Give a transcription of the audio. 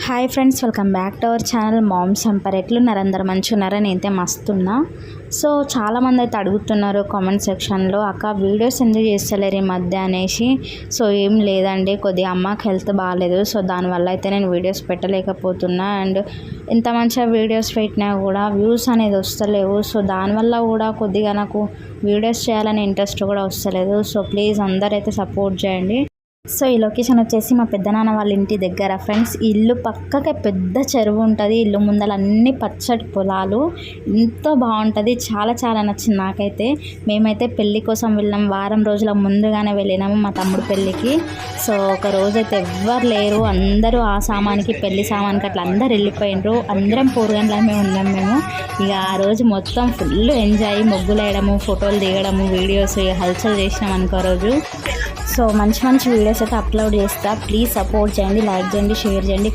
Hi friends, welcome back to our channel moms ఎంపర్. ఎట్లున్నారు? అందరు మంచిగా ఉన్నారా? నేనైతే మస్తున్నా. సో చాలామంది అయితే అడుగుతున్నారు కామెంట్ సెక్షన్లో, అక్క వీడియోస్ ఎందుకు చేస్తలేరు ఈ మధ్య అనేసి. సో ఏం లేదండి, కొద్దిగా అమ్మకి హెల్త్ బాగాలేదు. సో దానివల్ల అయితే నేను వీడియోస్ పెట్టలేకపోతున్నా. అండ్ ఎంత మంచిగా వీడియోస్ పెట్టినా కూడా వ్యూస్ అనేది వస్తలేవు. సో దానివల్ల కూడా కొద్దిగా నాకు వీడియోస్ చేయాలనే ఇంట్రెస్ట్ కూడా వస్తలేదు. సో ప్లీజ్ అందరైతే సపోర్ట్ చేయండి. సో ఈ లొకేషన్ వచ్చేసి మా పెద్దనాన్న వాళ్ళ ఇంటి దగ్గర ఫ్రెండ్స్. ఇల్లు పక్కకే పెద్ద చెరువు ఉంటుంది. ఇల్లు ముందర అన్ని పచ్చటి పొలాలు, ఎంతో బాగుంటుంది. చాలా చాలా నచ్చింది నాకైతే. మేమైతే పెళ్ళి కోసం వెళ్ళాం, వారం రోజుల ముందుగానే వెళ్ళినాము మా తమ్ముడు పెళ్ళికి. సో ఒక రోజైతే ఎవ్వరు లేరు, అందరూ ఆ సామానికి పెళ్లి సామానికి అట్లా అందరు వెళ్ళిపోయినారు. అందరం పోరుగండ్లమే ఉన్నాం మేము. ఇక ఆ రోజు మొత్తం ఫుల్ ఎంజాయ్, ముగ్గులు వేయడము, ఫోటోలు దిగడము, వీడియోస్ హల్చల్ చేసినాం అనుకో రోజు. సో మంచి మంచి వీడియోస్ అయితే అప్లోడ్ చేస్తా. ప్లీజ్ సపోర్ట్ చేయండి, లైక్ చేయండి, షేర్ చేయండి.